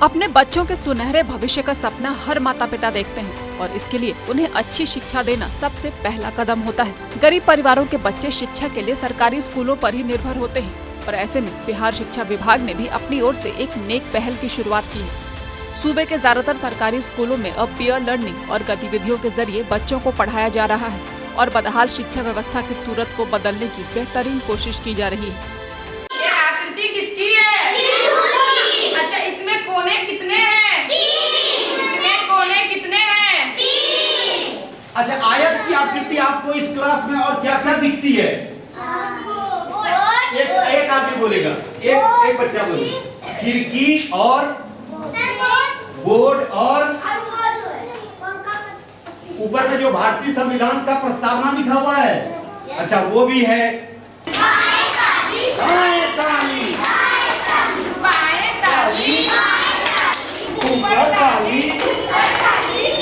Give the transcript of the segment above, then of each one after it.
अपने बच्चों के सुनहरे भविष्य का सपना हर माता पिता देखते हैं और इसके लिए उन्हें अच्छी शिक्षा देना सबसे पहला कदम होता है। गरीब परिवारों के बच्चे शिक्षा के लिए सरकारी स्कूलों पर ही निर्भर होते हैं और ऐसे में बिहार शिक्षा विभाग ने भी अपनी ओर से एक नेक पहल की शुरुआत की है। सूबे के ज्यादातर सरकारी स्कूलों में अब पीयर लर्निंग और गतिविधियों के जरिए बच्चों को पढ़ाया जा रहा है और बदहाल शिक्षा व्यवस्था की सूरत को बदलने की बेहतरीन कोशिश की जा रही है। ये आकृति किसकी है? अच्छा, इसमें कोने कितने हैं? इसमें कोने कितने हैं? अच्छा, आयत की आकृति आपको इस क्लास में और क्या क्या दिखती है? एक आदमी बोलेगा, एक बच्चा बोलेगा। खिड़की और बोर्ड और ऊपर में जो भारतीय संविधान का प्रस्तावना लिखा हुआ है, अच्छा वो भी है। बाएं ताली, ऊपर ताली,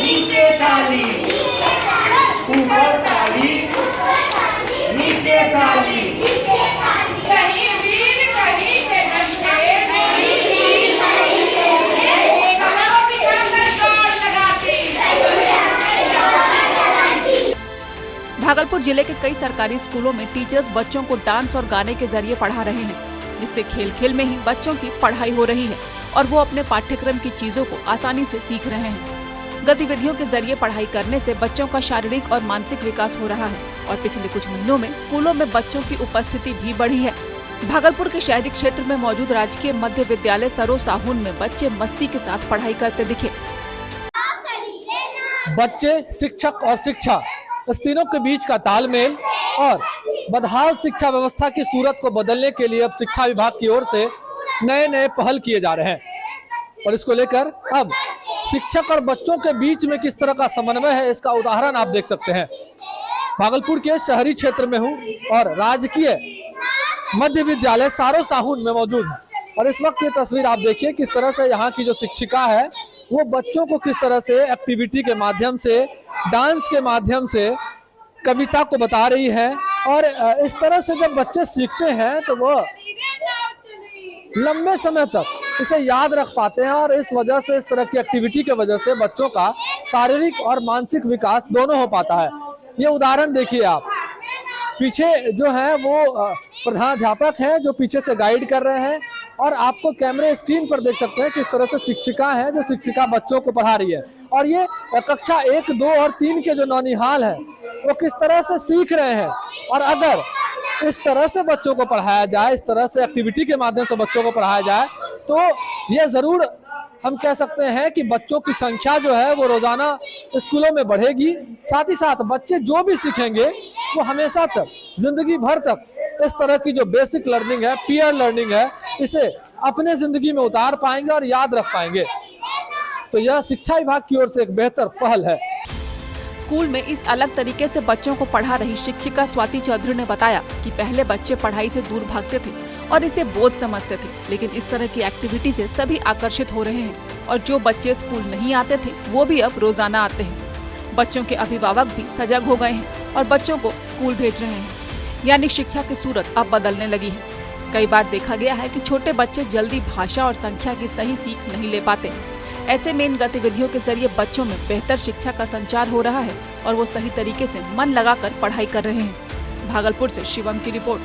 नीचे ताली, ऊपर ताली, नीचे ताली। कहीं वीर कहीं पे घंटे, कमरों की खाकर दौड़ लगाती। भागलपुर जिले के कई सरकारी स्कूलों में टीचर्स बच्चों को डांस और गाने के जरिए पढ़ा रहे हैं, जिससे खेल खेल में ही बच्चों की पढ़ाई हो रही है और वो अपने पाठ्यक्रम की चीजों को आसानी से सीख रहे हैं। गतिविधियों के जरिए पढ़ाई करने से बच्चों का शारीरिक और मानसिक विकास हो रहा है और पिछले कुछ महीनों में स्कूलों में बच्चों की उपस्थिति भी बढ़ी है। भागलपुर के शहरी क्षेत्र में मौजूद राजकीय मध्य विद्यालय सरो साहून में बच्चे मस्ती के साथ पढ़ाई करते दिखे। बच्चे, शिक्षक और शिक्षा, इस तीनों के बीच का तालमेल और बदहाल शिक्षा व्यवस्था की सूरत को बदलने के लिए अब शिक्षा विभाग की ओर से नए नए पहल किए जा रहे हैं और इसको लेकर अब शिक्षक और बच्चों के बीच में किस तरह का समन्वय है, इसका उदाहरण आप देख सकते हैं। भागलपुर के शहरी क्षेत्र में हूँ और राजकीय मध्य विद्यालय सारो साहून में मौजूद है और इस वक्त ये तस्वीर आप देखिए किस तरह से यहाँ की जो शिक्षिका है वो बच्चों को किस तरह से एक्टिविटी के माध्यम से, डांस के माध्यम से कविता को बता रही है और इस तरह से जब बच्चे सीखते हैं तो वो लंबे समय तक इसे याद रख पाते हैं और इस वजह से, इस तरह की एक्टिविटी के वजह से बच्चों का शारीरिक और मानसिक विकास दोनों हो पाता है। ये उदाहरण देखिए आप, पीछे जो है वो प्रधानाध्यापक हैं जो पीछे से गाइड कर रहे हैं और आपको कैमरे स्क्रीन पर देख सकते हैं किस तरह से शिक्षिका है जो शिक्षिका बच्चों को पढ़ा रही है और ये कक्षा 1, 2 और 3 के जो नौनिहाल है वो किस तरह से सीख रहे हैं। और अगर इस तरह से बच्चों को पढ़ाया जाए, इस तरह से एक्टिविटी के माध्यम से बच्चों को पढ़ाया जाए तो ये जरूर हम कह सकते हैं कि बच्चों की संख्या जो है वो रोजाना स्कूलों में बढ़ेगी। साथ ही साथ बच्चे जो भी सीखेंगे वो हमेशा तक, जिंदगी भर तक इस तरह की जो बेसिक लर्निंग है, पीयर लर्निंग है, इसे अपने जिंदगी में उतार पाएंगे और याद रख पाएंगे। तो यह शिक्षा विभाग की ओर से एक बेहतर पहल है। स्कूल में इस अलग तरीके से बच्चों को पढ़ा रही शिक्षिका स्वाति चौधरी ने बताया कि पहले बच्चे पढ़ाई से दूर भागते थे और इसे बोझ समझते थे, लेकिन इस तरह की एक्टिविटी से सभी आकर्षित हो रहे हैं और जो बच्चे स्कूल नहीं आते थे वो भी अब रोजाना आते हैं। बच्चों के अभिभावक भी सजग हो गए हैं और बच्चों को स्कूल भेज रहे हैं, यानी शिक्षा की सूरत अब बदलने लगी है। कई बार देखा गया है कि छोटे बच्चे जल्दी भाषा और संख्या की सही सीख नहीं ले पाते। ऐसे में इन गतिविधियों के जरिए बच्चों में बेहतर शिक्षा का संचार हो रहा है और वो सही तरीके से मन लगाकर पढ़ाई कर रहे हैं। भागलपुर से शिवम की रिपोर्ट।